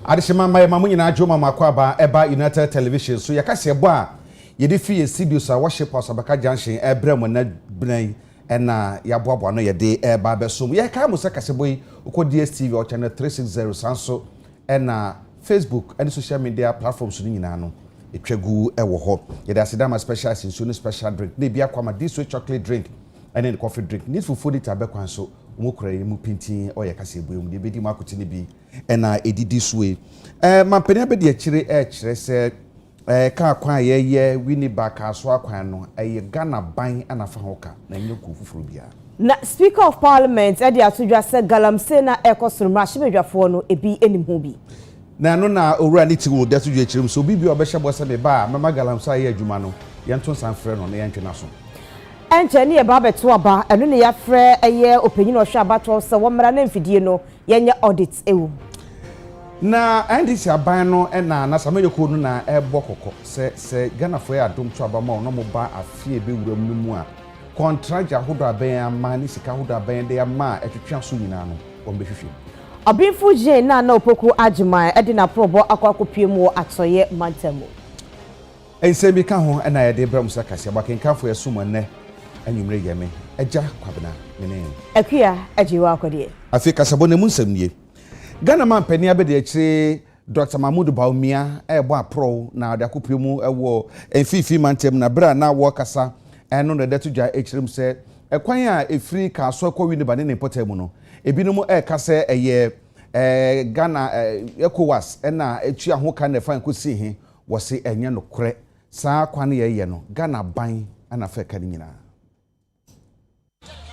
Adishima my mamunyina Joma Makwaba Eba United Television. So yakase boa yedi fi Sibiusa worship house Abaka Junction Ebrem na bnai ena yaboabo no yede eba besom. Ye ka musa kaseboy uko DSTV or channel 360 sanso ena Facebook and social media platforms ni nyina no etwagu ewo ho. Yede asidama special sinsu special drink. Ne bia kwama this way chocolate drink and then coffee drink. Need for food it abekwan so umukura mu pintin o yakaseboy mu de bedi makuti ni bi ena edidi suwe mampeni abedi akire kire se ka kwan ye wini back aso akwan no Ghana ban anafa hoka na nyoku fufuru bia na Speaker of Parliament edi atodwa se galamse na ekosoro mrahimedwafo no ebi enim ho bi na no na owura ni tiwo de atodwa akire so bibi obehye se me ba mama galamsa ye adwuma no yento sanfre no na yentwe naso enche ne ba beto aba eno ne ya frɛ eye opanyin ohwe abato se wo mra na mfidie no yenye audit ewu na ndc aban no na samayoko no na ebokoko se Ghana fo ya adom to aba ma no mo ba afie be wuram no mu a contract ahodo aban ama ni sika ahodo aban de ama etwetwa so nyina no o mbehwehwe abinfu je na opoku agima edi na probo akwakopie mu atoye mantamo ensembi ka ho na ye de bram sakase abakenkanfo ya sumo ne anwumre yeme eja kwabena mene akua ajiwa akode afi kasabo ne mu nsamnie Ghana man peni abede akire Dr. Mahmoud Baumia ebo apro na de akopie mu ewo enfifi mantem na bra na wo kasa eno na de todwa akirem se ekwan a efiri ka so akwa wini bane ne potamu no ebinom kasa eye Ghana ECOWAS na etua ho ka na fan kosi he wo se enye no kore saa kwan ye no Ghana ban ana fa ka nyina.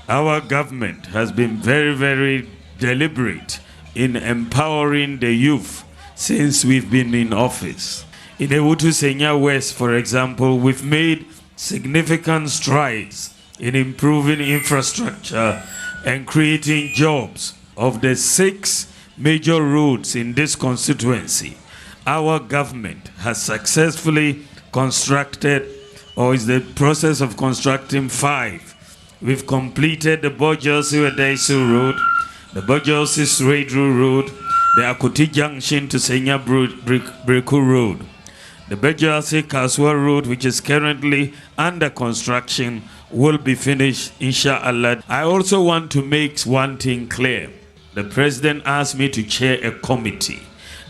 Our government has been very deliberate in empowering the youth since we've been in office. In Ewutu Senya West, for example, we've made significant strides in improving infrastructure and creating jobs. Of the 6 major roads in this constituency, our government has successfully constructed or is the process of constructing 5. We've completed the Bojosi-Wedaisu Road, the Bojosi-Sredru Road, the Akuti Junction to Senya Breku Road, the Bojosi-Kaswa Road, which is currently under construction, will be finished, inshallah. I also want to make one thing clear. The President asked me to chair a committee.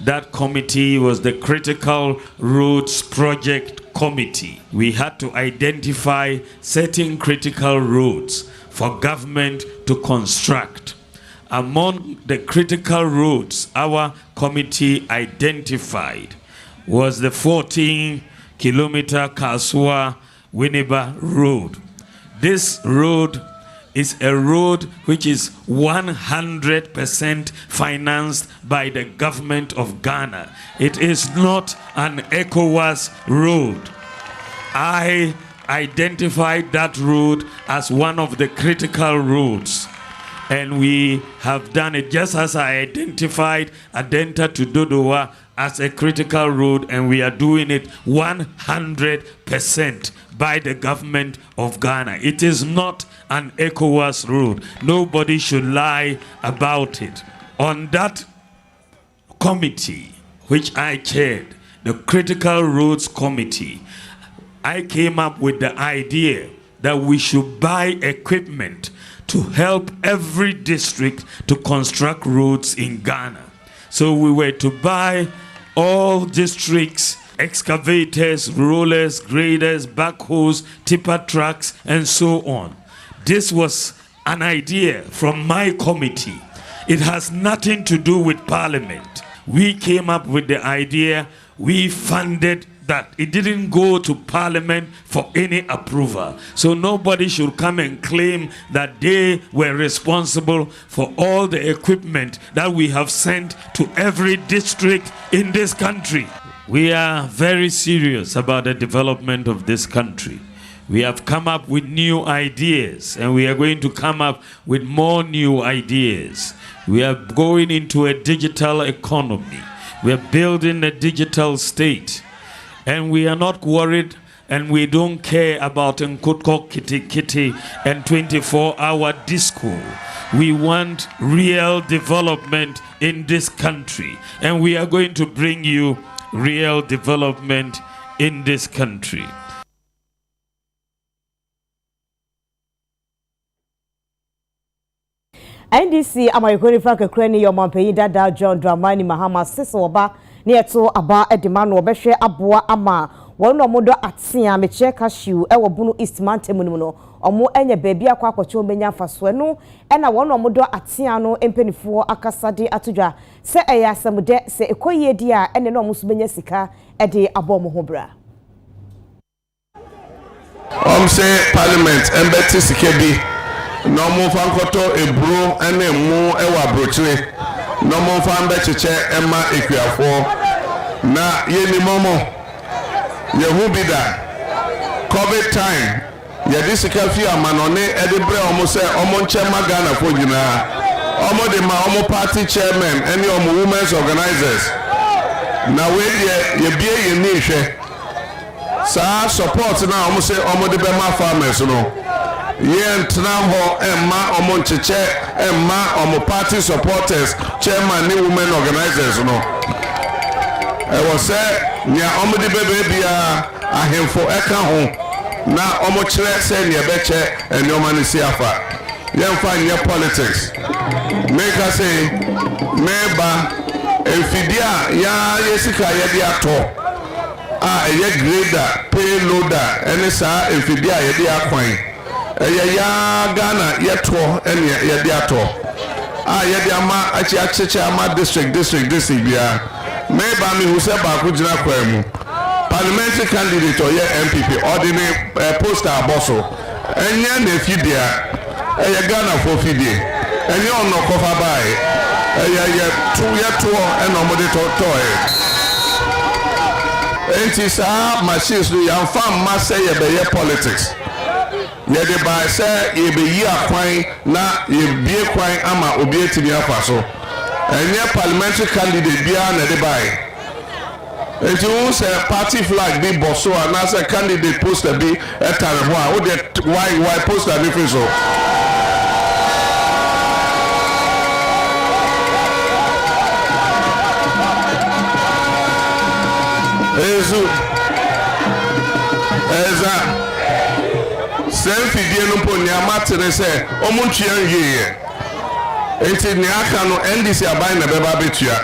That committee was the Critical Roads Project Committee. We had to identify certain critical roads for government to construct. Among the critical roads our committee identified was the 14-kilometer Kaswa-Winneba Road. This road is a road which is 100% financed by the government of Ghana. It is not an ECOWAS road. I identified that road as one of the critical roads. And we have done it just as I identified Adenta to Dodowa as a critical road, and we are doing it 100% by the government of Ghana. It is not an ECOWAS road. Nobody should lie about it. On that committee, which I chaired, the Critical Roads Committee, I came up with the idea that we should buy equipment to help every district to construct roads in Ghana. So we were to buy all districts excavators, rollers, graders, backhoes, tipper trucks, and so on. This was an idea from my committee. It has nothing to do with Parliament. We came up with the idea, we funded that. It didn't go to Parliament for any approval. So nobody should come and claim that they were responsible for all the equipment that we have sent to every district in this country. We are very serious about the development of this country. We have come up with new ideas, and we are going to come up with more new ideas. We are going into a digital economy. We are building a digital state. And we are not worried and we don't care about Nkutko Kitty Kitty and 24-hour disco. We want real development in this country, and we are going to bring you real development in this country. NDC amayekoni frank kreni yo mampeyi dada John Dramani Mahama sese oba ne eto aba edema no obehwe aboa ama wono modo atia meche cashew ewo bunu East Mountain mu no omo enye baabi akwa akwacho menya faso no ena wono modo atia no empenifo akasade atodwa se eya asamude se ekoyie di a ene no omuso benya sika ede abo mo ho bra say parliament embeti sikebi no mo fankoto ebro ene mu ewa brochire no mo fan be cheche ema ekuafo na yeni momo yehu bida covid time ya disika fi amanone edebre omo se omo nchema Ghana fo nyina omo de ma omo party chairman ene omo women's organizers na we ye bie ye ni hwe sa support na omo se omo de be ma farmers no Tena ho emma omo ncheche emma omo party supporters chairman ni women organizers no I was say nya omo de bebe bia ahemfo eka ho na omo kire say ne beche enoma ne siafa yemfa nye politics make us say meba enfidia ya yesika ye dia to ye grader payloader ene sa enfidia ye dia kwan ya Ghana yeto ene ye de ato ye de ama achi ama district bia meba mi hu se ba ko gina kwa mu parliamentary candidate or ye MPP ordinary poster aboso enye na fidia ye Ghana for fidie enye ono kofa bai ye to eno mo de to enti sa machines no ya fam ma say ye be ye politics ye de ba say ye be yi akwan na ye bie kwan ama obi etimi afa so enye parliamentary candidate bia na de bai enti who say party flag be bosso and as a candidate poster be etare ho a wo de why poster be free so Eza selfie die no po ni amatere se omuntwe anhie enti ni aka no NDC aban na beba betua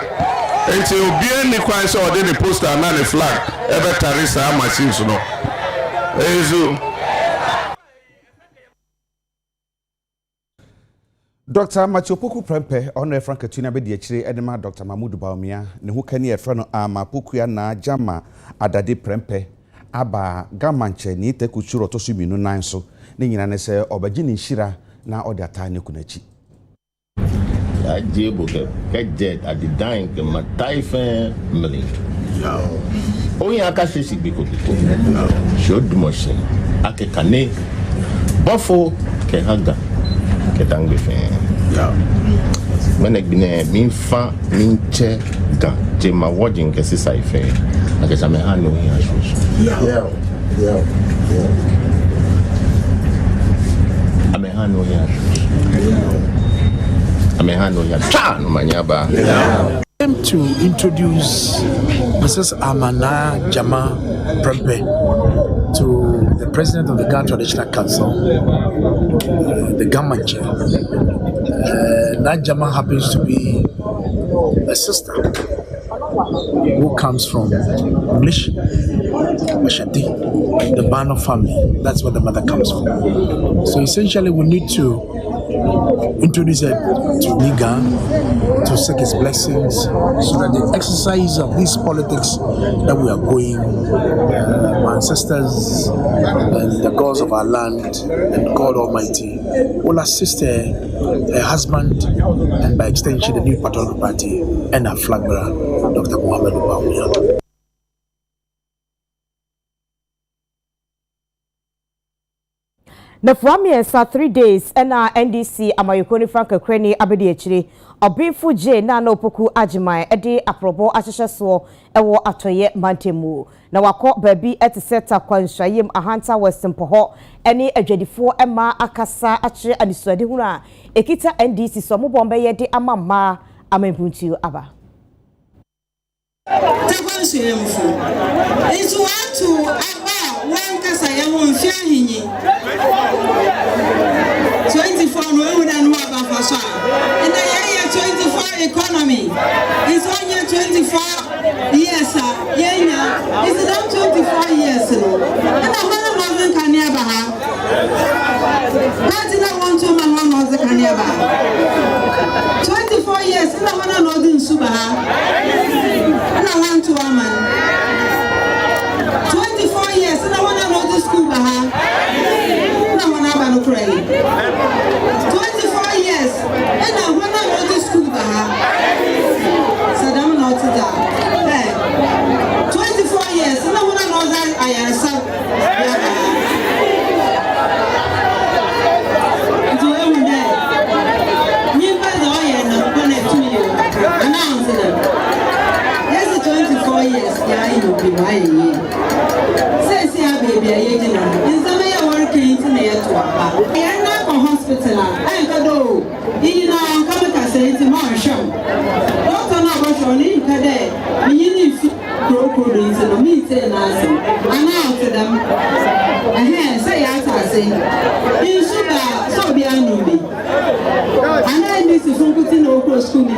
enti obi ni kwan se ode ni poster na ni flag ebe tarisa machines no ezu Dr. Machopoku Prempe ono Frank Tuna be de akire edema Dr. Mahmoud Baumia ne ho kani e fra no Amapoku na Jama Adade Prempe aba gamanche ni tekuturo to subinu nan so ne nyina ne se obaji ni hira na ode ata ne kunachi ajebo ke jet at the dying ke mataife million oyin aka sisi gbe ko show the machine akekane bofo ke haga ke tangbe fe menek bine min fa min che ga je ma wodin ke sisa ife akesa me hanu ya show amehano ya no manyaba to introduce Mrs. Amana Jama Prempe to the president of the Ghana Traditional Council, the Gamanche. That Jama happens to be a sister who comes from English, Mashadi, the Bano family. That's where the mother comes from. So essentially we need to introduce her to Niga to seek his blessings so that the exercise of these politics that we are going, my ancestors and the gods of our land and God Almighty will assist her husband and by extension the new patriotic party and her flag bearer, Dr. Muhammad Baumia. Na fuamiensa 3 days ena NDC amayokoni Frank Kreni abedi echiri obinfu je na na opoku ajiman ede aprobo ahyehyso ewo atoye mantemu na wako baabi etiseta kwansayem ahanta wesempo ho ene adwadifo ema akasa akye anisuade hunu a ekita NDC so mo bombe ye de amama amempuntiu aba Takonshemfu Itu watu aba wankasa ya wonfia hinyi 24 no ewu na no aba fasha and the year 24 economy is only 24 years yenya is down 24 years no and one wasn't kaniaba ha that is want to man one was kaniaba 24 years and one no din suba ha and I want to woman 24 years and I want to know the school ha and I want to no pray 24 years and I want to know the school ha so I'm not to that 24 years and I want to know that I am so to every day you guys are here now when I to you announce them 24 years, yeah, you will be right here. Says, yeah, baby, I ain't in some way working to near to a hospital. I go, you know, I'm coming to say to Marshall. Doctor, no, but only today, you need crocodiles and meat and announce to them. And say, as I say, you should so be a newbie. And I need to focus in local school.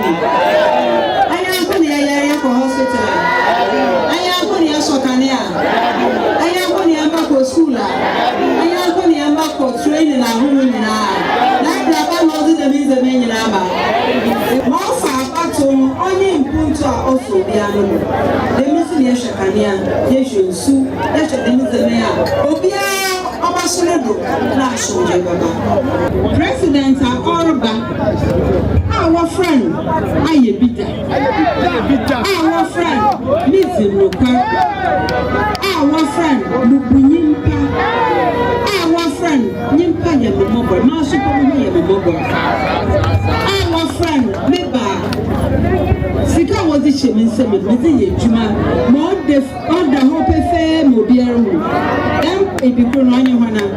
Hospital. I am going to Sokania. I am going to Ambako School. I am going to Ambako training and women. Like the family that is the main number. More far battle only in Punta also be a the Missile Shakania, Yeshu Su, that's the mayor. Obia. President Orba, our friend, Ayebita, our friend, Mizinuka, our friend, Lubunimpa, our friend, Nimpa Yamamobo, Masukomi Yamamobo, our friend, Meba, Sika was the Shemin Semen, Juma, more deaf on the Hope Fair Mobiaru. A people on your honor.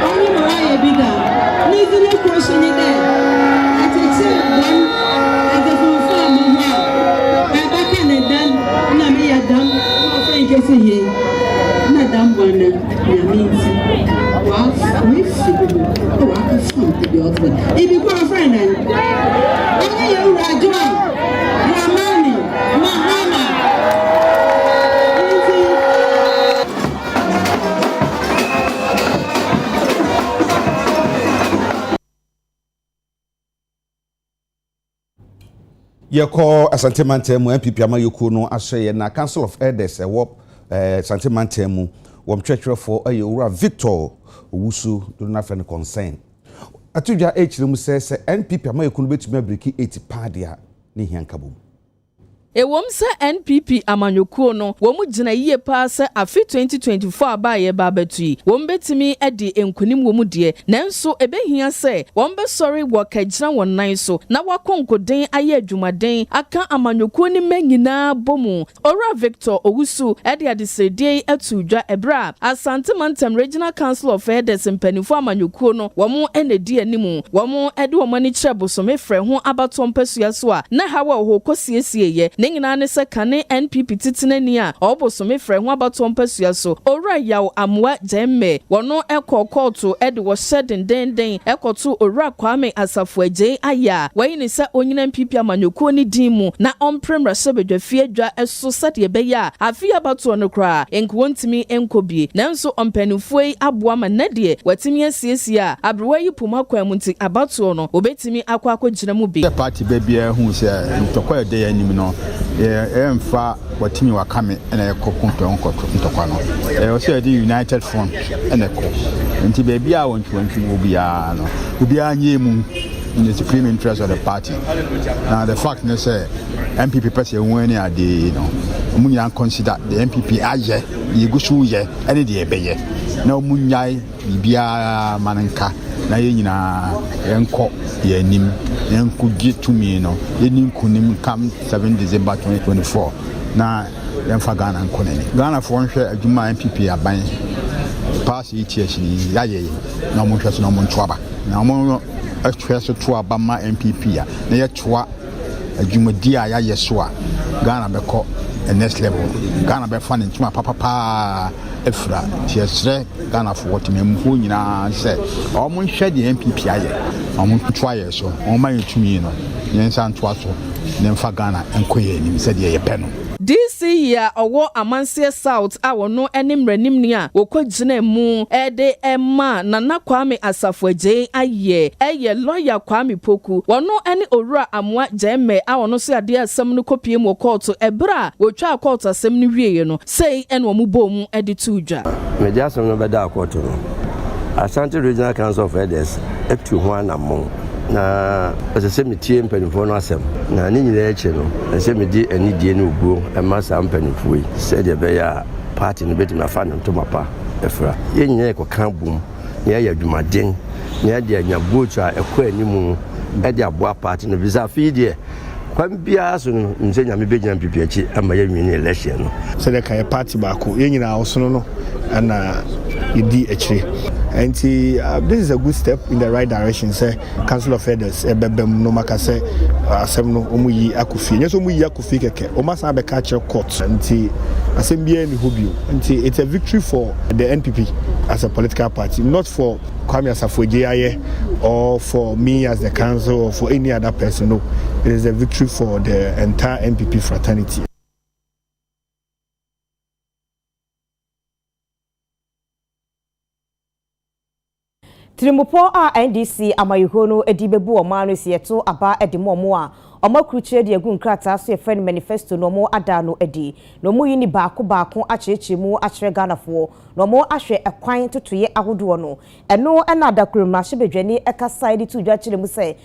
Only Mariah Bida. Need no question in there. I take one as a full farm. I back and done. Nami a done. Thank you, say, Madame One. Yaminsi. What? We figure. Oh, I can find the other. If you call a friend, and only you are John. Ramani. Mahama. Yeko asantemantemu MPP amayoku no aseye na Council of Elders ewo asantemantemu wom twetwerefo ayewura Victor Owusu do na friend concern atudwa echirem se NPP amayoku no betumi abreki 80 padia ne hiankabom Ewomse NPP amanyokuo no womu gina yie pa se afi 2024 abaye babetui wombetimi edi enkunim womu de nanso ebehia se wombe sorry wakagina wonnan so na wakonkoden aye adwumaden aka amanyokuo ni manyina bomu ora Victor Owusu edi adisede atudwa ebra Asante Mantem Regional Council of Elders mpanifo amanyokuo no womu enedi animu womu edi womani kyrebosome frɛ ho abato mpasua so a na hawa ho kosiesie Ningina ne se kane NPP titinani a obosome frɛ ho abato mpasua so ora yaw amwa jemme wono ekɔkɔto ede wo hyedenden ekoto ora Kwame Asafo agye aya wayi ne se onyina NPP amanyokuo ni dimu na omprem rasebedwafie adwa eso sade beya afi abato no kra enkontimi enkobie nanso ompanifuoi aboa ma nade watimi asiesie a abrewa yi puma kwamunti abato no obetimi akwakwagina mu bi party bebia hu se ntokwa de yanim no emfa watimi wakame na ekokunto ntokwa no o se the United Front na ko nti bebia wontu obia no obia nyemu in the supreme interest of the party. Now the fact is MPP person when they are the munya consider the MPP aye yigusu ye any the ebeye na omunyai bibia mananka na ye nyina enko ye nim enko gitumi no ye nim kunim kam 7 December 2024 na yemfa Ghana nkonani Ghana fo nhwe adwuma MPP aban pass ETS ni yaye na mo hwe so na mo ntoaba na mo atwa so to aba ma MPP a na ye toa adwumadi a yaye so a Ghana beko next level Ghana be fan ntuma papa efra tiesre Ghana for what memho nyina se o mo hwe de MPP aye o mo toa ye so o ma yetumi no yensa ntoa so ne mfa Ghana enkoye nim se de ye pɛ no DC ya owo Amansie South a wono enimranim ni a wokogina mu ede ema Nana Kwame Asafoagye aye eye lawyer Kwame Poku wono ene owura Amoa Jemme a wono so ade asem no kopie mu court ebra wotwa court asem no wieye no sei ene omu bom ede tudwa media asem no beda court no Ashanti Regional Council of Elders etu ho anamon na ese metie mpanimfo no asem na ni nyina eche no ese medi anidie no obuo emasa mpanimfo yi se de be ya party no beti na fa no mapa efra ye nyina ekoka bum na ya adwumaden na ya de anyabochu a ekọ animu e de aboa party no bisa fi de kwam bia so no nse nyame be gyina pipiachi ama ya nwini election no se de kai party baako ye nyina osono no na yedi echire. And this is a good step in the right direction. Say Council of Elders, ebebem no makase asem no omuyi akufi. Nyeso omuyi akufi keke. Omasa be catch court. Nti asem bia ni hobio. Nti it's a victory for the NPP as a political party, not for Kwame Asafoagye or for me as the council or for any other person. No, it is a victory for the entire NPP fraternity. Tirimupo a NDC amayuhono edibebu omanu siyeto aba edimomo a omakruche de agu nkrata so efren manifesto no mo adano edi no mo yini baako acheche mu achre Ghanafo no mo ahwe ekwan totoye ahodo no eno na adakuruma hyebedwani ekasa edi tudwa kire mu se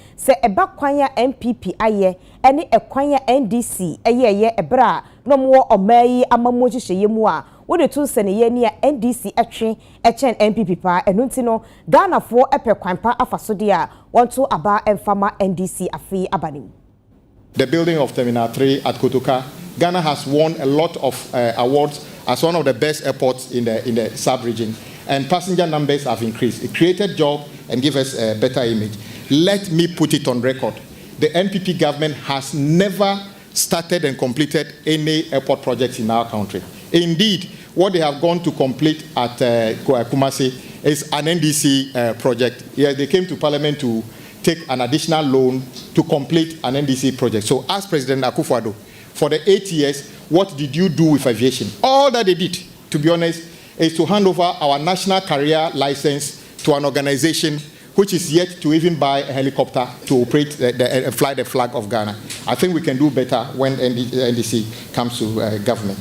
eba kwan ya MPP aye ene ekwan ya NDC eye ebra no mo omayi amamu hihye mu a wode tu sene ye ni NDC atwe echen MPP pa enunti no Ghanafo epe kwanpa afasode a wonto aba emfama NDC afi abanim. The building of Terminal 3 at Kotoka, Ghana has won a lot of awards as one of the best airports in the sub-region, and passenger numbers have increased. It created jobs and gave us a better image. Let me put it on record. The NPP government has never started and completed any airport projects in our country. Indeed, what they have gone to complete at Kumasi is an NDC project. Yes, they came to Parliament to take an additional loan to complete an NDC project. So ask President Akufo-Addo, for the 8 years, what did you do with aviation? All that they did, to be honest, is to hand over our national career license to an organization which is yet to even buy a helicopter to operate fly the flag of Ghana. I think we can do better when NDC comes to government.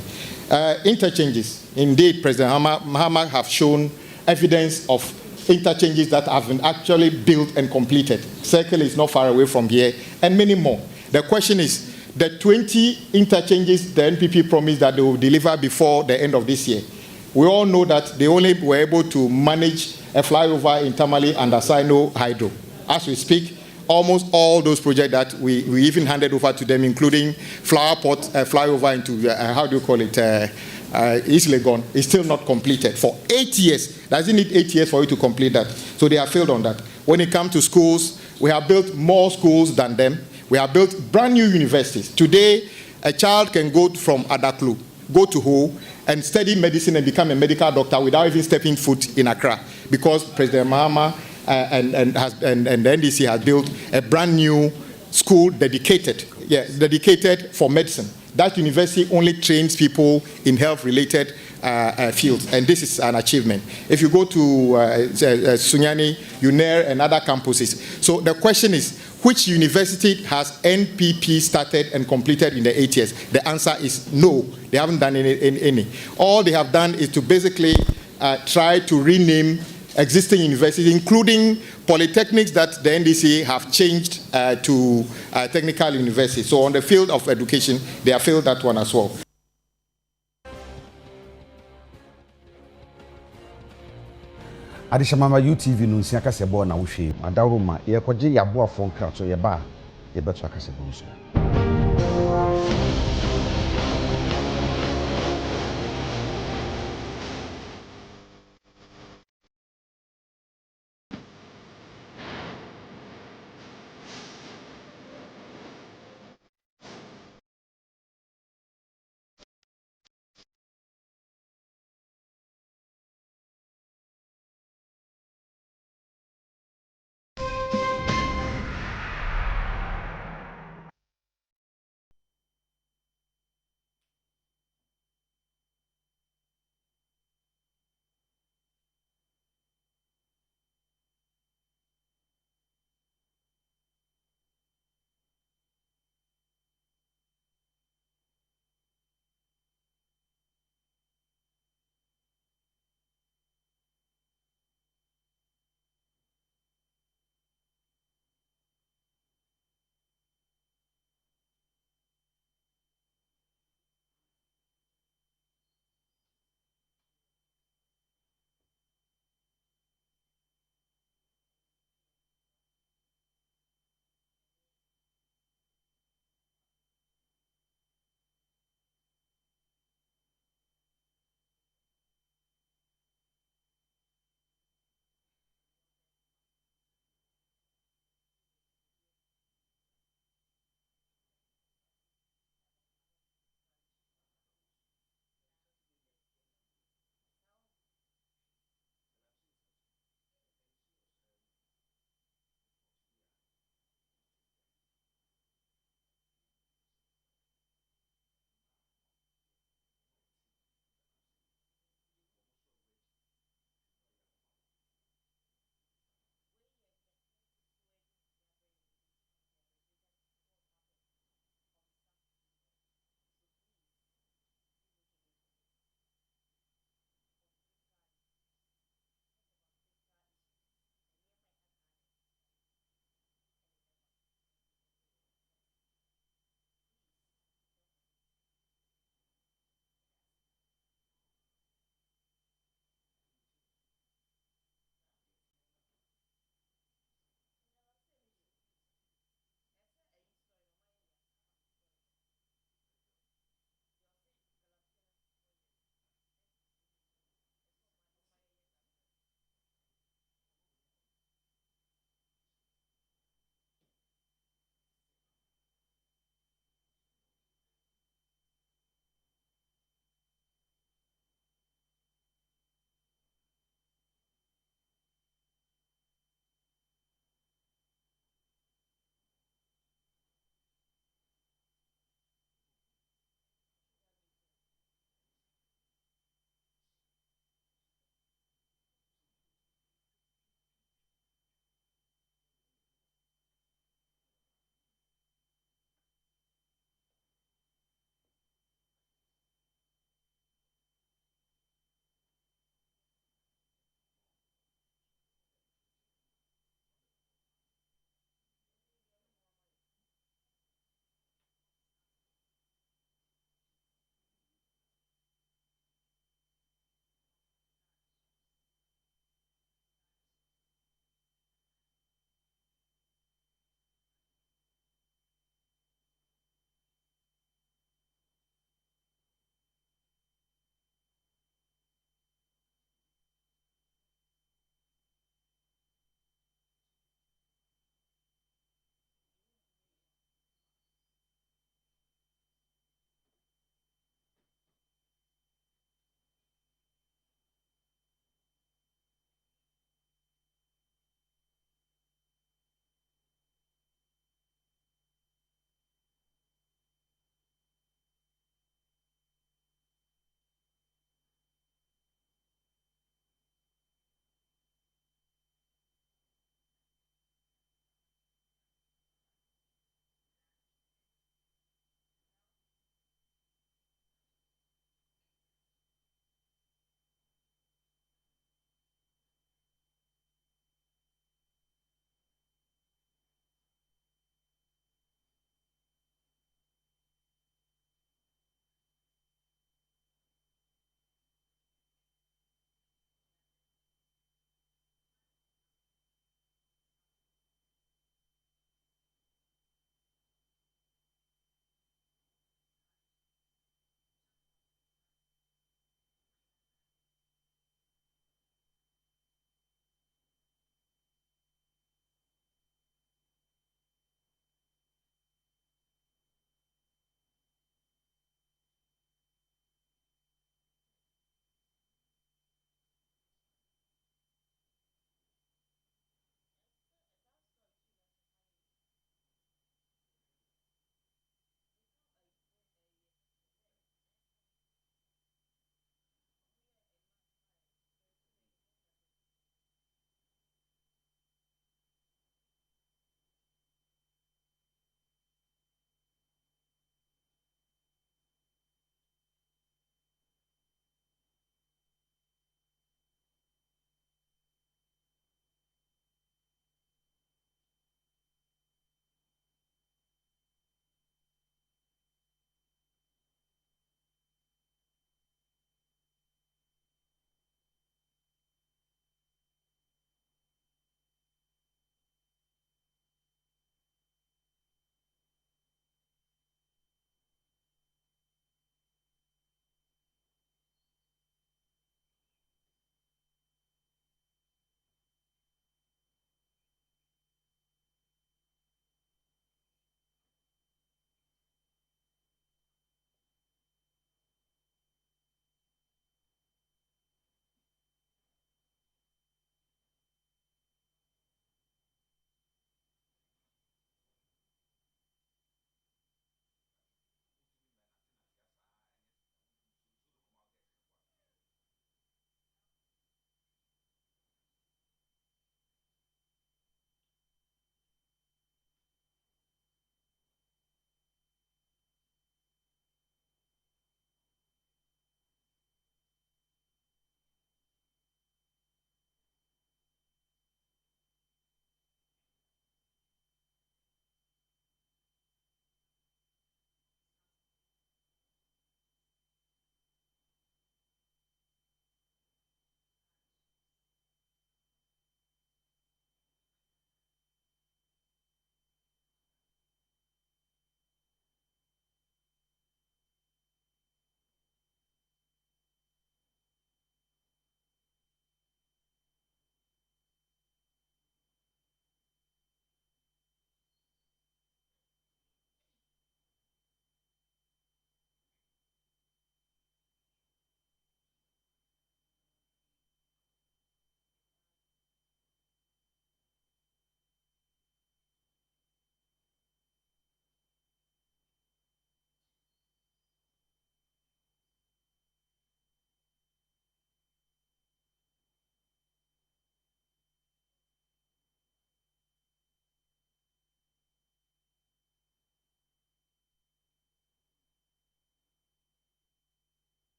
Interchanges. Indeed, President Mahama have shown evidence of interchanges that have been actually built and completed. Circle is not far away from here, and many more. The question is, the 20 interchanges the NPP promised that they will deliver before the end of this year. We all know that they only were able to manage a flyover in Tamale under Sino Hydro. As we speak, almost all those projects that we even handed over to them, including Flower Port flyover into, how do you call it, East Legon, is still not completed for 8 years. Doesn't need 8 years for you to complete that. So they have failed on that. When it comes to schools, we have built more schools than them. We have built brand new universities. Today, a child can go from Adaklu, go to Ho, and study medicine and become a medical doctor without even stepping foot in Accra, because President Mahama and the NDC has built a brand new school dedicated for medicine. That university only trains people in health-related fields, and this is an achievement. If you go to Sunyani, UNER, and other campuses. So the question is, which university has NPP started and completed in the 8 years? The answer is no. They haven't done any. All they have done is to basically try to rename existing universities, including polytechnics that the NDC have changed to technical universities. So on the field of education, they have failed that one as well. adeshamama UTV no nsia kase bo na wo hwe adawroma ye kɔgye yabo afɔ nkra so ye ba ye beto akase bo so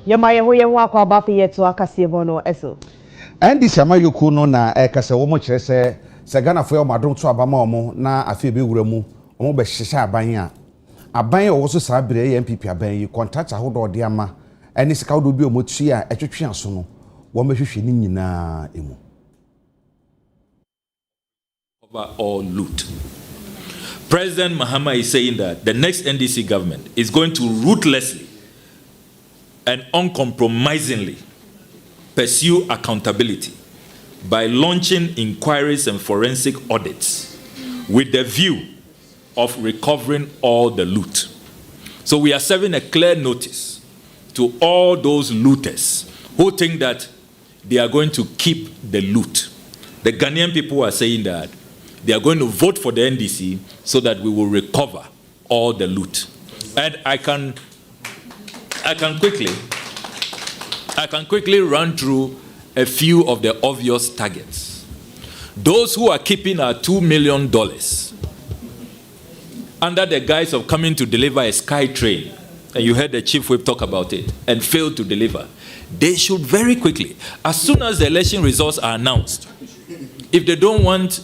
Yama ye ho akwa ba fe to akase bo no eso. Andi sama yoku no na ekase wo mo kire se Ghana fo yomadom to abama omo na afi be wura mu omo be hihye aban a aban wo so sa bere ye MPP aban yi contract ahodo de ama eni sika do bi omo tui a etwetwe aso no wo be hwehwe ni nyina emu. Or loot. President Mahama is saying that the next NDC government is going to ruthlessly and uncompromisingly pursue accountability by launching inquiries and forensic audits with the view of recovering all the loot. So we are serving a clear notice to all those looters who think that they are going to keep the loot. The Ghanaian people are saying that they are going to vote for the NDC so that we will recover all the loot. And I can quickly run through a few of the obvious targets. Those who are keeping our $2 million under the guise of coming to deliver a sky train, and you heard the chief whip talk about it, and failed to deliver, they should very quickly, as soon as the election results are announced, if they don't want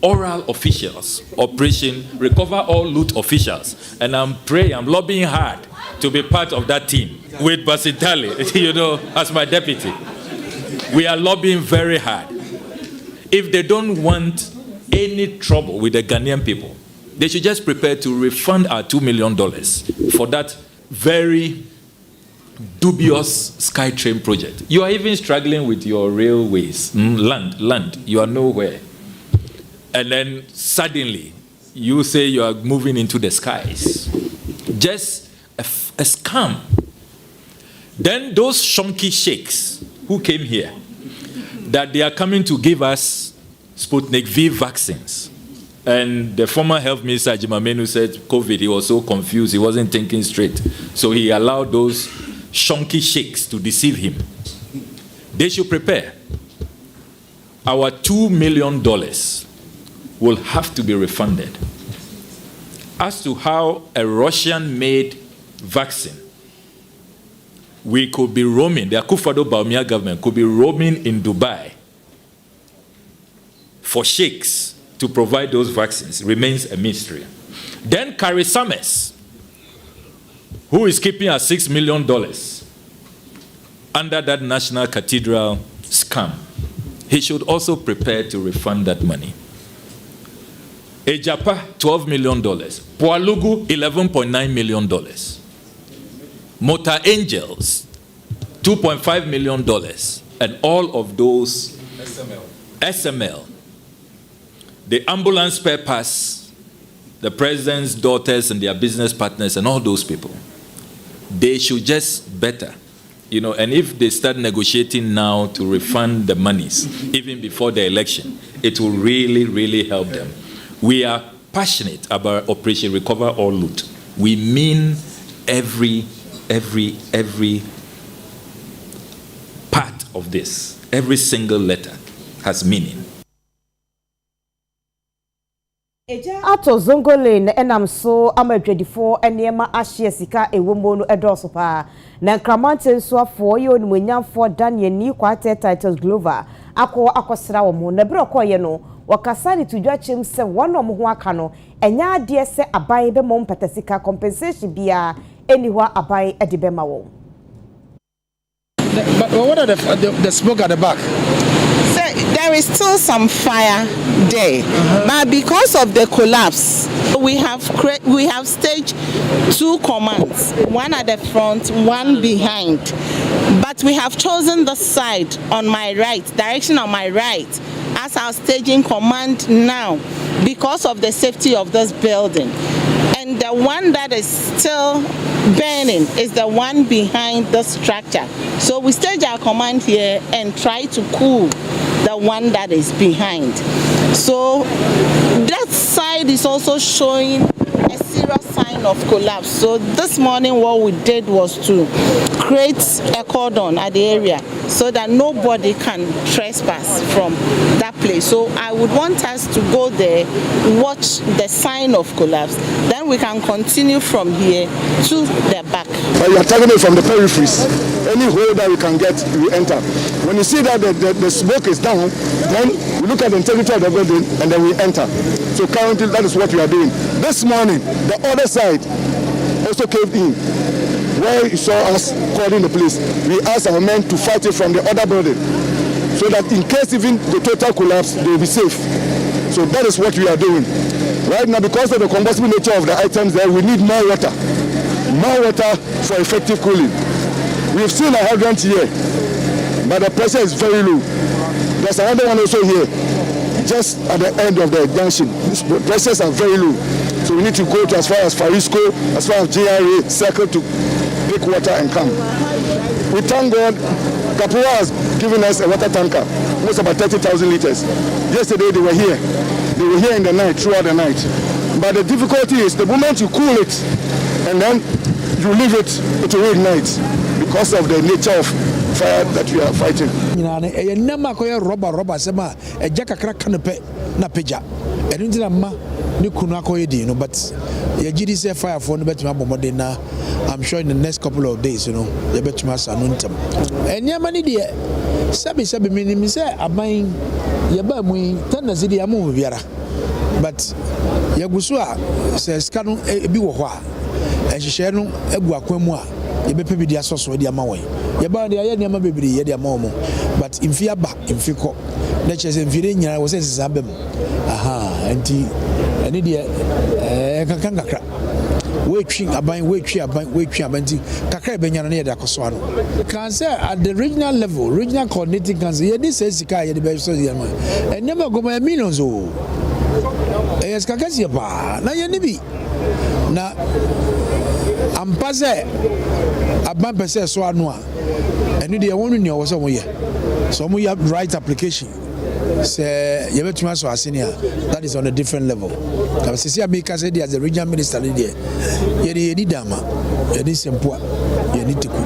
oral officials, Operation Recover All Loot officials, and I'm lobbying hard to be part of that team with Basitali, as my deputy. We are lobbying very hard. If they don't want any trouble with the Ghanaian people, they should just prepare to refund our $2 million for that very dubious SkyTrain project. You are even struggling with your railways, land, you are nowhere. And then suddenly, you say you are moving into the skies. Just a scam. Then those shonky sheikhs who came here, that they are coming to give us Sputnik V vaccines. And the former health minister, Jimamenu, said COVID, he was so confused, he wasn't thinking straight. So he allowed those shonky sheikhs to deceive him. They should prepare. Our $2 million will have to be refunded. As to how a Russian-made vaccine, we could be roaming, the Akufo-Addo government could be roaming in Dubai for sheikhs to provide those vaccines, remains a mystery. Then Kari Summers, who is keeping our $6 million under that National Cathedral scam, he should also prepare to refund that money. Ejapa, $12 million. Poalugu, $11.9 million. Motor Angels, $2.5 million. And all of those SML. The ambulance spare parts, the president's daughters and their business partners and all those people, they should just better, and if they start negotiating now to refund the monies, even before the election, it will really, really help them. We are passionate about Operation Recover All Loot. We mean every part of this. Every single letter has meaning. Ato zongole na enam so amadwadifo enema ahye sika ewombo no edoso pa na nkramante nso afo ye onimonyamfo Daniel ni kwate titles Glover akosra wo mo na bere okoye no wakasani tudwachem se wono mo ho aka no enya ade se aban be mo mpatasika compensation bia eniwa aban edibe ma wo. But what are the smoke at the back? There is still some fire there, but because of the collapse, we have staged 2 commands, one at the front, one behind. But we have chosen the side on my right, direction on my right, as our staging command now, because of the safety of this building. And the one that is still burning is the one behind the structure. So we stage our command here and try to cool the one that is behind. So that side is also showing a serious sign of collapse. So this morning what we did was to create a cordon at the area so that nobody can trespass from that place. So I would want us to go there, watch the sign of collapse, then we can continue from here to the back. But you are taking it from the peripheries. Any hole that we can get, we enter. When you see that the smoke is down, then we look at the integrity of the building and then we enter. So currently that is what we are doing. This morning, the other side also caved in. Where you saw us calling the police, we asked our men to fight it from the other building, so that in case even the total collapse, they will be safe. So that is what we are doing. Right now, because of the combustible nature of the items there, we need more water for effective cooling. We've seen a hydrant here, but the pressure is very low. There's another one also here, just at the end of the junction. The pressures are very low. So we need to go to as far as Farisco, as far as JRA, circle to pick water and come. We thank God, Kapua has given us a water tanker, almost about 30,000 liters. Yesterday they were here. They were here in the night, throughout the night. But the difficulty is the moment you cool it and then you leave it, it will ignite because of the nature of fire that we are fighting. But your GDC fire for the I'm sure in the next couple of days, you bet you must anuntum. And your money, dear, Sabi meaning, say, I'm buying your bammy, Tanazidi Amu Viera. But Yagusua says, Cano Biwa, and she share no Ebuaquemua, you may be the associate with your Maui. Your body, I am a baby, your momo. But in Fiaba, in Fico, Natures and Virginia, I was a Zabem. Aha, and India, Kakanga. Waiting about Kakra Benyan near Dakoswano. Can say at the regional level, regional coordinating council, this says Sika, the best and never go by millions. Yes, Kakasia, now Yanibi. Now, I'm Paze, a bumper says Swanua, and India won't know somewhere. So we have right application. Say Yebetumaso senior, that is on a different level. Sisi Abika said as the regional minister there. Yedi dama, yedi sempua, yedi tiku.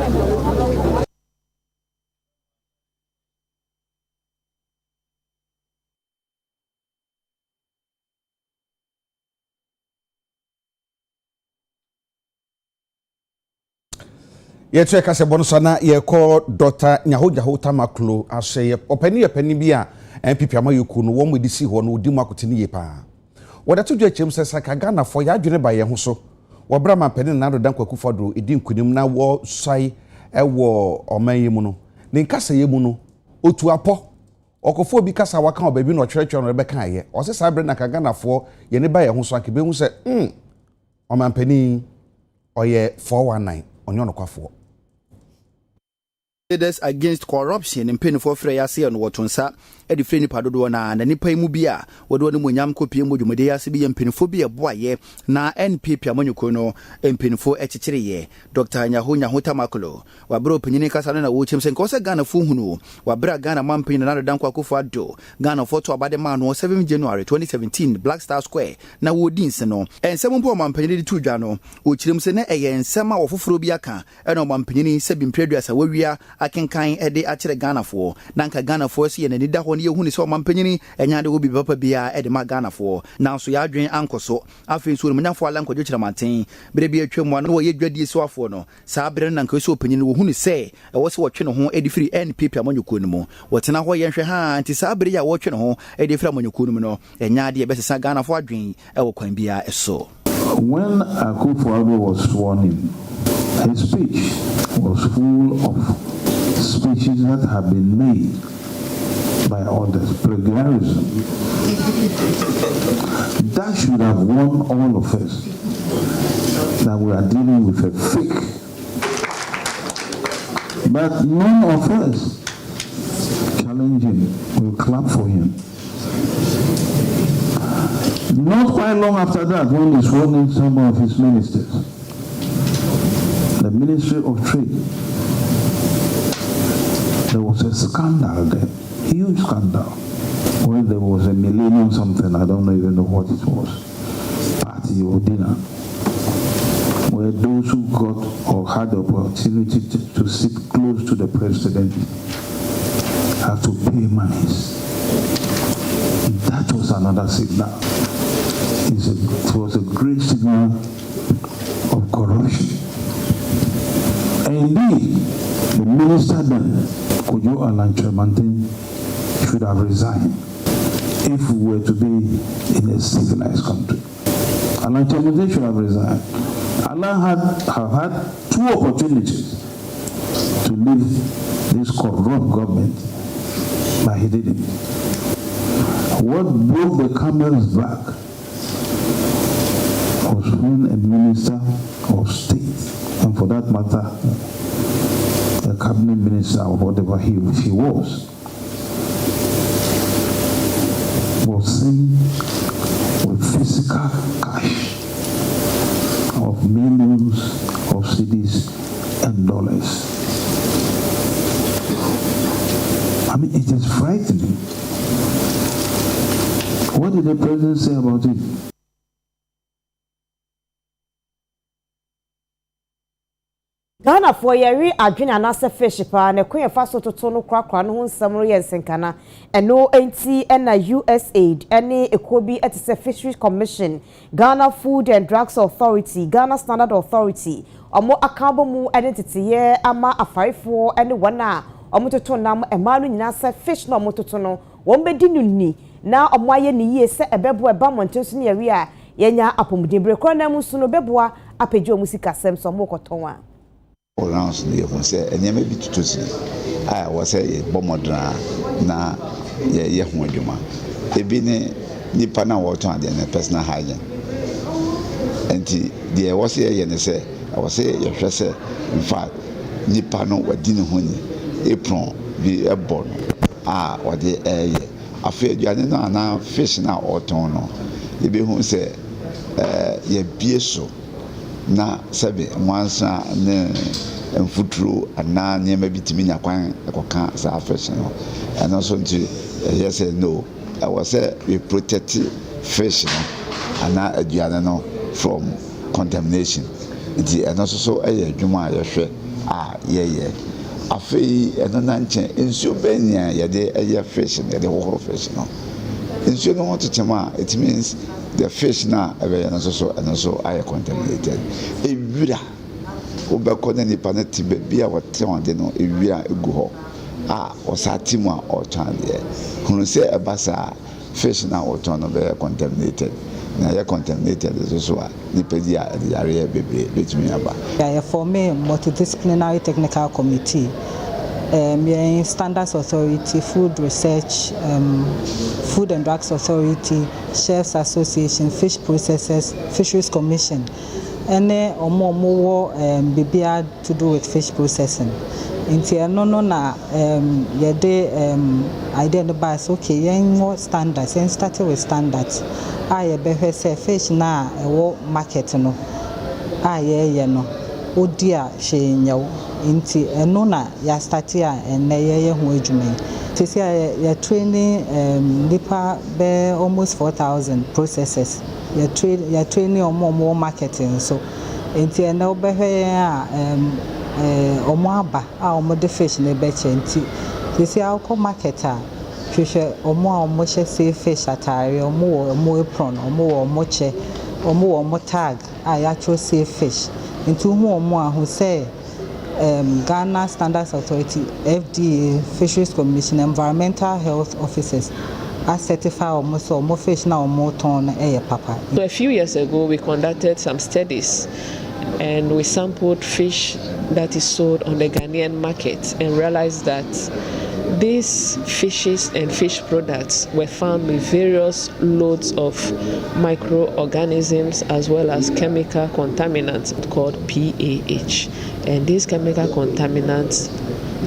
Yetu kase bonusa na ye ko Dr. Nyaho Tamaklo aseye opani bia MPP amayoku no wo mo disi ho no odi mu akotene ye pa. Woda to dwachem sesa ka Ghana fo ya adwene ba ye ho so. Wo bra ma pani na dodan kwakufa do edi nkunim na wo sai ewo oman ye mu no. Ne nkasa ye mu no otu apo. Okofo bi kasa waka obabi no kyerɛkyerɛ no rebeka ye. O se sabre na ka Ghana fo ye ne ba ye ho so akebe hu se oman pani oye 419 onyo no kwafo. Leaders against corruption in pain for free yase no wotonsa e di free ni padodo na nipa mu bia wodo ne monyam kopie modwumde yase bi mpenfo bi eboaye na NPP amanyuko no mpenfo ekyekireye Dr. Nyaho Tamaklo wabro panyini kasa na wo chemse nko se Ghana fo hunu wabra Ghana mampan na dankwa akofo ado Ghana photo abade man no 7 January 2017 Black Star Square na wodinse no ensem mpo mampanyini di tudwa no o kiremse na eye ensema wofoforo bi aka e no mampanyini se bi mpredua wawia akenkan ede akire Ghana fo nanka Ghana fo se ye nani da ho ne yehu ni se omampanyini enyade wo bi papa bia ede ma Ghana fo nanso ya adwen ankoso afen so munyafo ala nkwadwo kire maten bere bi atwam no wo ye dwadie so afo no saa bere nanka so opanyini wo hu ni se e wo se wo twe no ho ede firi NPP amanyuko no mu wotena ho ye hwe ha anti saa bere ya wo twe no ho ede firi amanyuko no mu no enyade e besesa Ghana fo adwen e wo kwan bia eso. When Akufo-Addo was sworn in, his speech was full of speeches that have been made by others, plagiarism. That should have warned all of us that we are dealing with a fake. But none of us challenge him, will clap for him. Not quite long after that, when he sworn in some of his ministers, the Ministry of Trade, there was a scandal there, huge scandal, where there was a millennium something, I don't even know what it was, party or dinner. were those who got or had the opportunity to sit close to the president have to pay monies. That was another signal. It was a great signal of corruption. And indeed, the minister then, Kojo Alan Tremantin, should have resigned if we were to be in a civilized country. Alan Tremantin should have resigned. Alan have had 2 opportunities to leave this corrupt government, but he didn't. What broke the camel's back was when a minister of state, and for that matter, a cabinet minister or whatever he was seen with physical cash of millions of cedis and dollars. I mean, it is frightening. What did the president say about it? Ghana for yeri adwene anase fish pa na kwen fa so toto no kwakwa no ho nsam ro yensenkana eno enti na USAID ene ekobi etise Fisheries Commission, Ghana Food and Drugs Authority, Ghana Standard Authority omo akabo mu identity ye ama afaifo ene wana omo toto nam emanu nyina se fish no omo toto no won bedi nuni na omo aye ni ye se ebebo eba montenso ne yeri a yenya apomuden brekro na mu suno beboa apegyo mu sikasem so omo kotonwa Orange ne yɛhu sɛ ɛnɛma bi tutusi a wɔ sɛ yɛbɔmmɔdena na yɛyɛ ho adwuma ebi ne nipa na wɔtɔn adeɛ ne personal hygiene enti deɛ ɛwɔ sɛ yɛyɛ ne sɛ ɛwɔ sɛ yɛhwɛ sɛ in fact nipa no wadi ne ho ni apron bi ɛbɔ no a wɔde ɛyɛ afei aduane no anaa fish na ɔtɔn no yɛbɛhu sɛ yɛbie so na sɛbe nwansa ne mfuturo ana nneɛma bitimi nyakwan ekoka sa fish no ɛno so nti yes no ɛwɔ sɛ we protect fish no ana aduane no from contamination nti ɛno so ɛyɛ adwuma a yɛhwɛ a yɛyɛ afei ɛno na nkyɛn nsuo bɛnia yɛde ɛyɛ fish no yɛde hohoro fish no nsuo no ho tetema it means the fish na ɛbɛyɛ no so ɛno so ayɛ contaminated ewira obɛkɔ na nipa no te baabi a wɔte wɔn de no ewira egu hɔ a ɔsate mu a ɔtɔn deɛ hunu sɛ ɛba saa fish na ɔtɔn no bɛyɛ contaminated na yɛ contaminated so a nipa di a ɛde yareɛ bebree betumi aba. yɛ form a multidisciplinary technical committee. Standards Authority, Food Research, Food and Drugs Authority, Chefs Association, Fish Processors, Fisheries Commission, and more BBR to do with fish processing. Inti no na yede identify okay yen standards and started with standards. I be say fish na market no. Ye no. Odia she nyawo inti eno na ya start ya ene ye ho adwuma tisi ya training nipa be almost 4,000 processes ya training omo marketing so inti ene obehwe a omo aba a omo de fish na be chenti tisi alcohol marketer hwehwe omo hye say fish atare omo apron omo che omo tag a ya cho say fish into who say Ghana Standards Authority, FDA, Fisheries Commission, Environmental Health Officers are certified almost more fish now more ton papa. So a few years ago we conducted some studies and we sampled fish that is sold on the Ghanaian market and realized that these fishes and fish products were found with various loads of microorganisms as well as chemical contaminants called PAH. And these chemical contaminants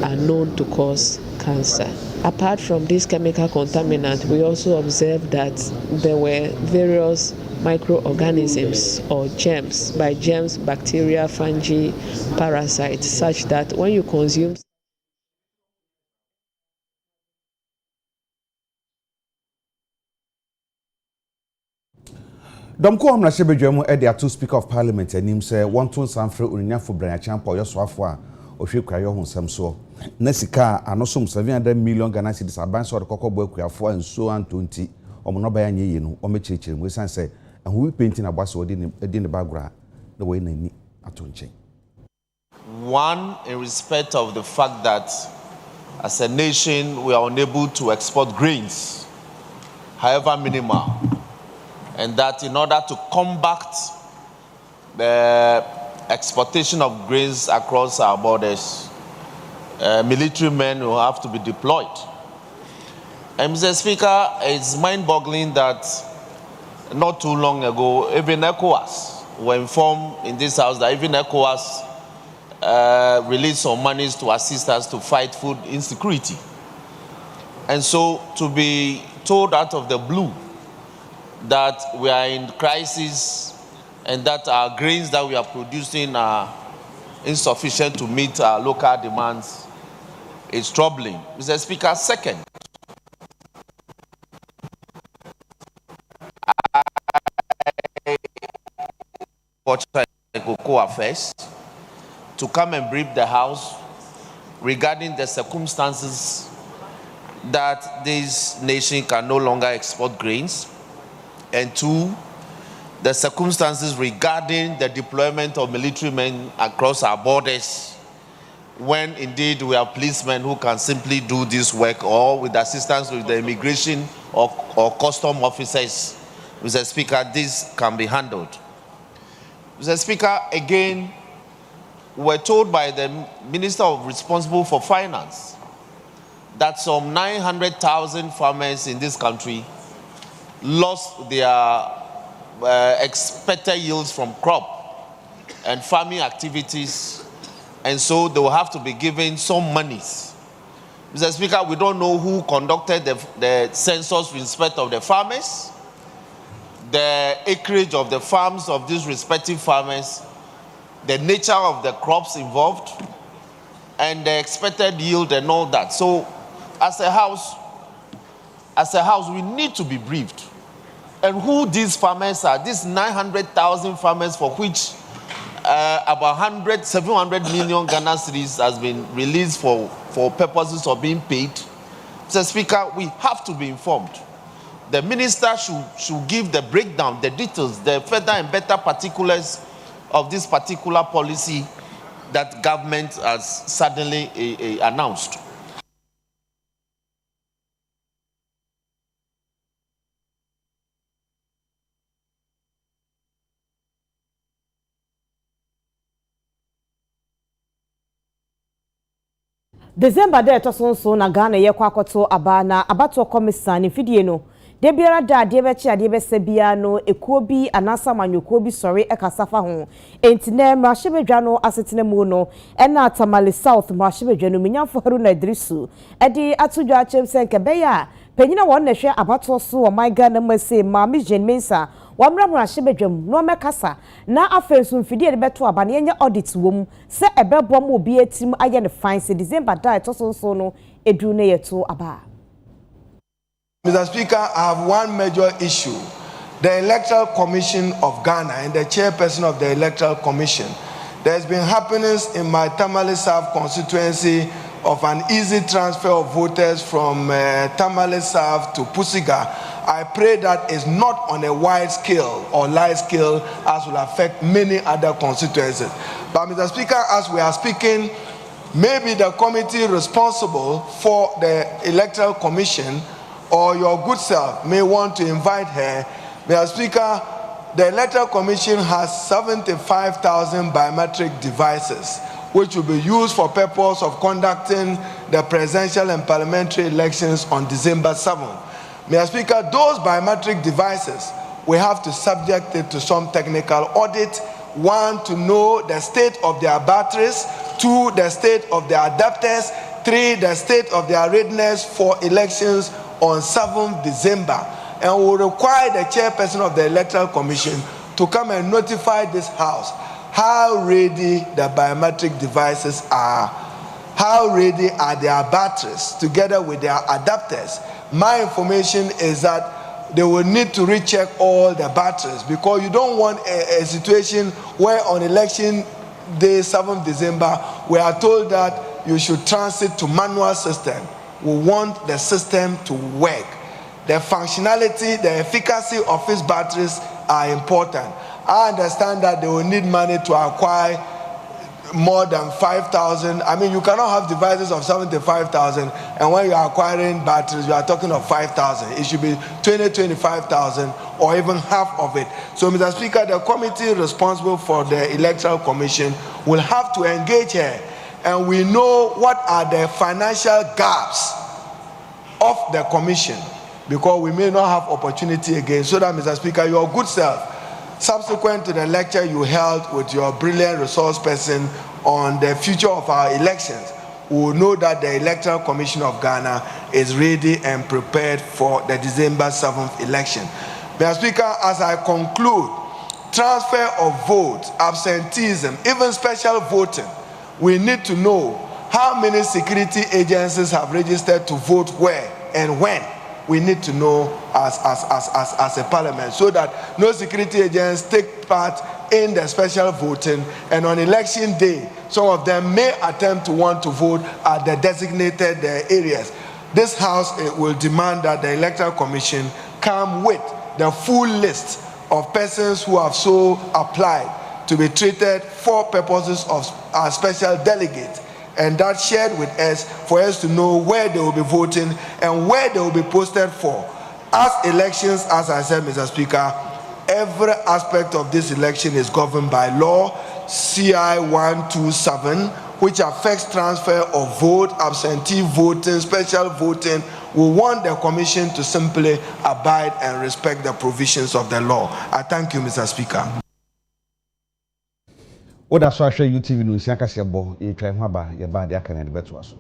are known to cause cancer. Apart from these chemical contaminants, we also observed that there were various microorganisms or germs, by germs, bacteria, fungi, parasites, such that when you consume Domko amna shebedwemu e dia to speaker of parliament anim say wonton sanfre onunyafo Branyachampa Oyoswafo a ohwekwa yo honsam so na sika anosom 700 million Ghana cedis aban so de kokko akuafo anso antonti omono ba yanye yi no omechirechire mu san say ehwe painting abase odi ne background the way nani atonchen. One, in respect of the fact that as a nation we are unable to export grains, however minimal, and that in order to combat the exportation of grains across our borders, military men will have to be deployed. And Mr. Speaker, it's mind-boggling that not too long ago, even ECOWAS were informed in this house that even ECOWAS released some monies to assist us to fight food insecurity. And so to be told out of the blue that we are in crisis and that our grains that we are producing are insufficient to meet our local demands is troubling. Mr. Speaker, second, Cocoa first to come and brief the House regarding the circumstances that this nation can no longer export grains, and two, the circumstances regarding the deployment of military men across our borders when indeed we have policemen who can simply do this work, or with assistance with the immigration or custom officers. Mr. Speaker, this can be handled. Mr. Speaker, again, we're told by the Minister responsible for Finance that some 900,000 farmers in this country lost their expected yields from crop and farming activities, and so they will have to be given some monies. Mr. Speaker, we don't know who conducted the census with respect of the farmers, the acreage of the farms of these respective farmers, the nature of the crops involved, and the expected yield and all that. So as a house, we need to be briefed. And who these farmers are, these 900,000 farmers for which about 700 million Ghana cedis has been released for purposes of being paid. Mr. Speaker, we have to be informed. The minister should give the breakdown, the details, the further and better particulars of this particular policy that government has suddenly announced. December de to na Ghana ye kwa akoto aba na abato komisa ni fidie no de biara da de be chi ade be sebia no ekuo bi anasa manyoko bi sori ekasafa ho entine mrahebedwa no asetene mu no ena Tamale South mrahebedwa no minyamfo Haruna Idrisu edi atudwa achem senke be ya penyina won na hwe abato so o my Ghana mase Mami Jane Mensa wamra mrahebedwam no mekasa na afensu mfidie de beto aba na yenye audit wom se ebebo mo bi etim aye ne fine se December da to so no edu ne yeto aba. Mr. Speaker, I have one major issue. The Electoral Commission of Ghana and the chairperson of the Electoral Commission. There's been happenings in my Tamale South constituency of an easy transfer of voters from Tamale South to Pusiga. I pray that it's not on a wide scale or large scale as will affect many other constituencies. But Mr. Speaker, as we are speaking, maybe the committee responsible for the Electoral Commission or your good self may want to invite her. Mr. Speaker, the Electoral Commission has 75,000 biometric devices which will be used for purpose of conducting the presidential and parliamentary elections on December 7th. Mr. Speaker, those biometric devices, we have to subject it to some technical audit. One, to know the state of their batteries. Two, the state of their adapters. Three, the state of their readiness for elections on 7th December. And we will require the chairperson of the Electoral Commission to come and notify this House how ready the biometric devices are, how ready are their batteries together with their adapters. My information is that they will need to recheck all the batteries, because you don't want a situation where on election day 7th December we are told that you should transit to manual system. We want the system to work. The functionality, the efficacy of its batteries are important. I understand that they will need money to acquire more than 5,000. I mean, you cannot have devices of 75,000, and when you are acquiring batteries, you are talking of 5,000. It should be 25,000, or even half of it. So, Mr. Speaker, the committee responsible for the Electoral Commission will have to engage here, and we know what are the financial gaps of the commission, because we may not have opportunity again. So that, Mr. Speaker, your good self, subsequent to the lecture you held with your brilliant resource person on the future of our elections, we will know that the Electoral Commission of Ghana is ready and prepared for the December 7th election. Mr. Speaker, as I conclude, transfer of votes, absenteeism, even special voting, we need to know how many security agencies have registered to vote where and when. We need to know as a parliament, so that no security agents take part in the special voting, and on election day some of them may attempt to want to vote at the designated areas. This house will demand that the Electoral Commission come with the full list of persons who have so applied to be treated for purposes of our special delegate, and that shared with us for us to know where they will be voting and where they will be posted for. As elections, as I said, Mr. Speaker, every aspect of this election is governed by law, CI 127, which affects transfer of vote, absentee voting, special voting. We want the commission to simply abide and respect the provisions of the law. I thank you, Mr. Speaker. Oda so ahwe UTV no nsia kase bo ye twa ho aba ye ba de aka na de beto aso.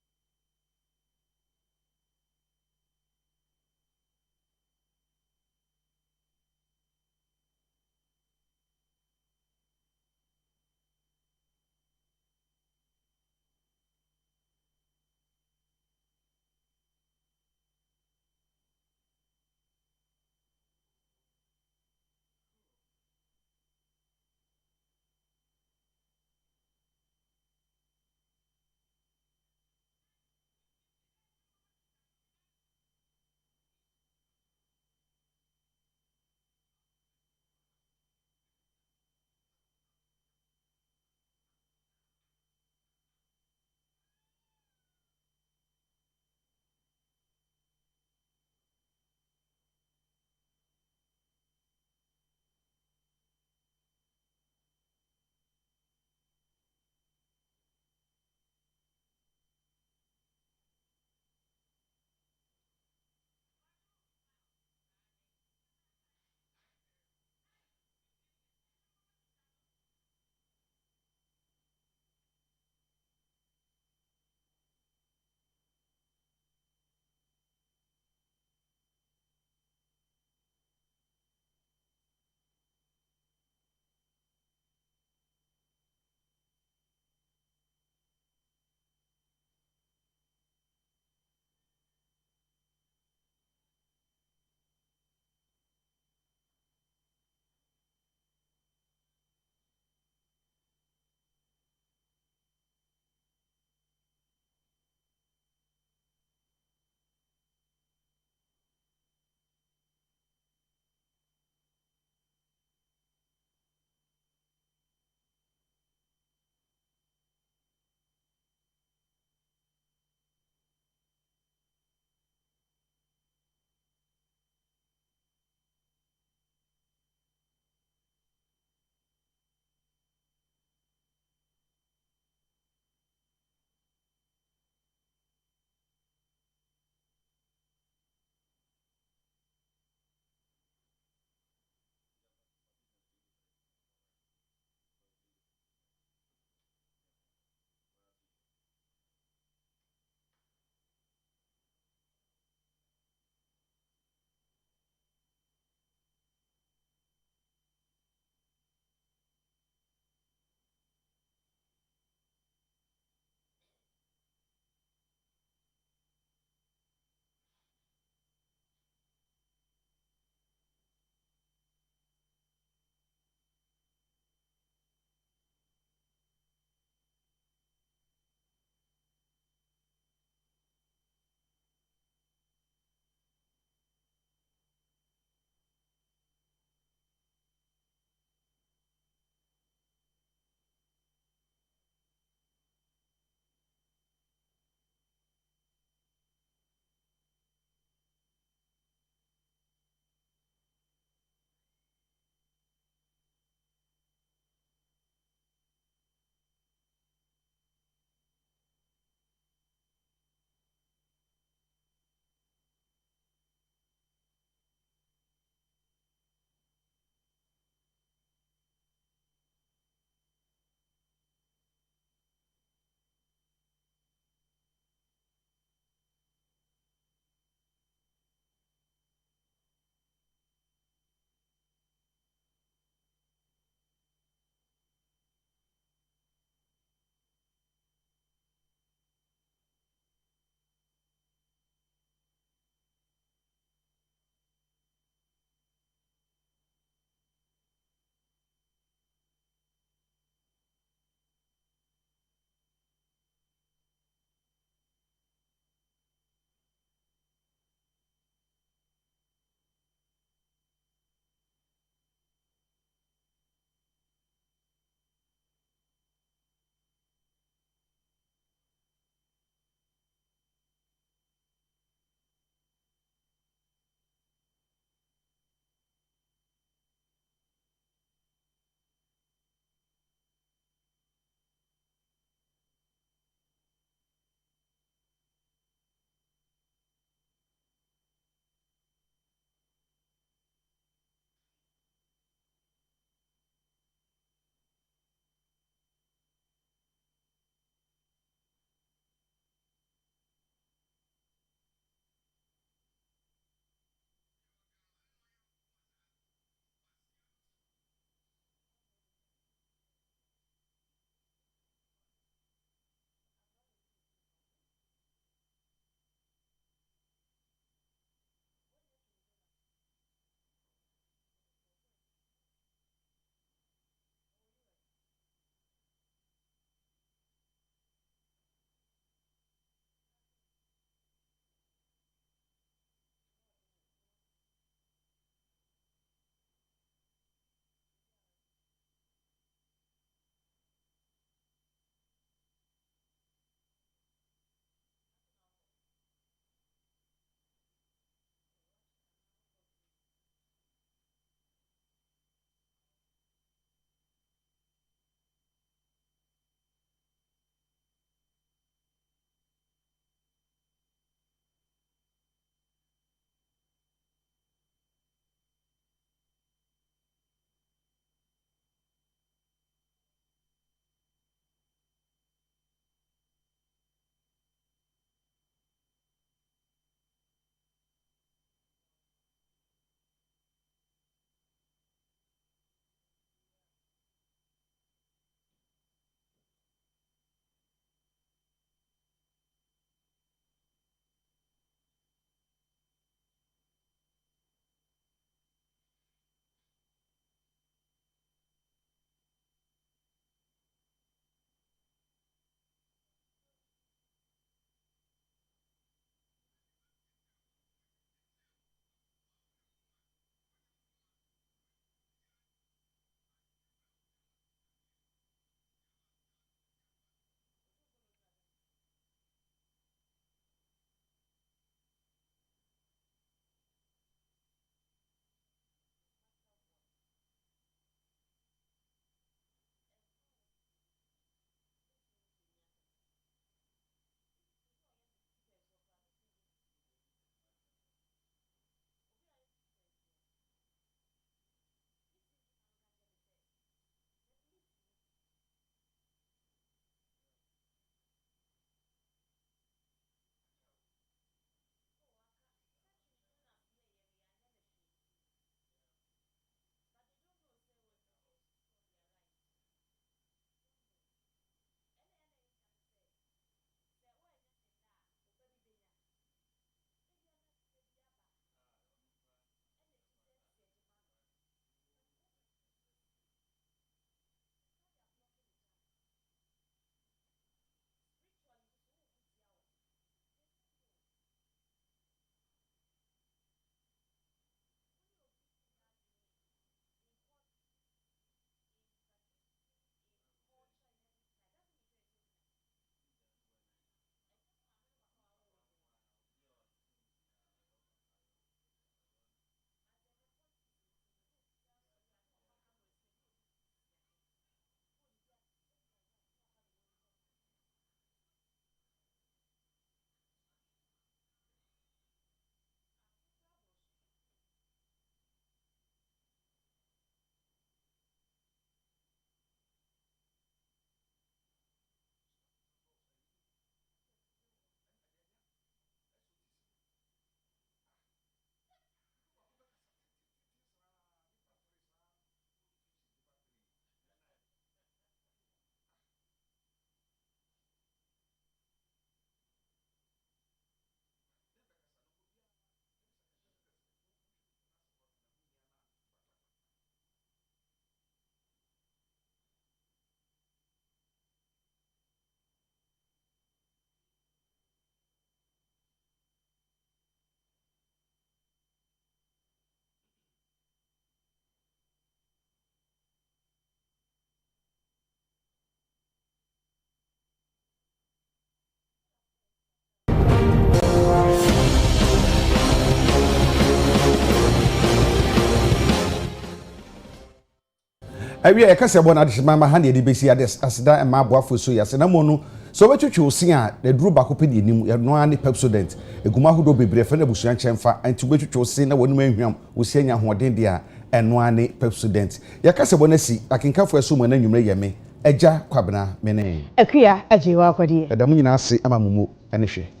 awie e kase bo na de mama ha ne de besi ades aseda ma aboafo so ya se na mo no so wetwetwe osin a de duru ba ko pe de enim ya no ani pepsodent eguma hodo bebre fe na busuan chemfa anti wetwetwe osin na wonu manhwam osia nya hoden de a eno ani pepsodent ya kase bo na si akenkafo eso mo na nwumre yeme eja kwabena mene akuya ajiwa akodi edam nyina ase ama mumu ene hwe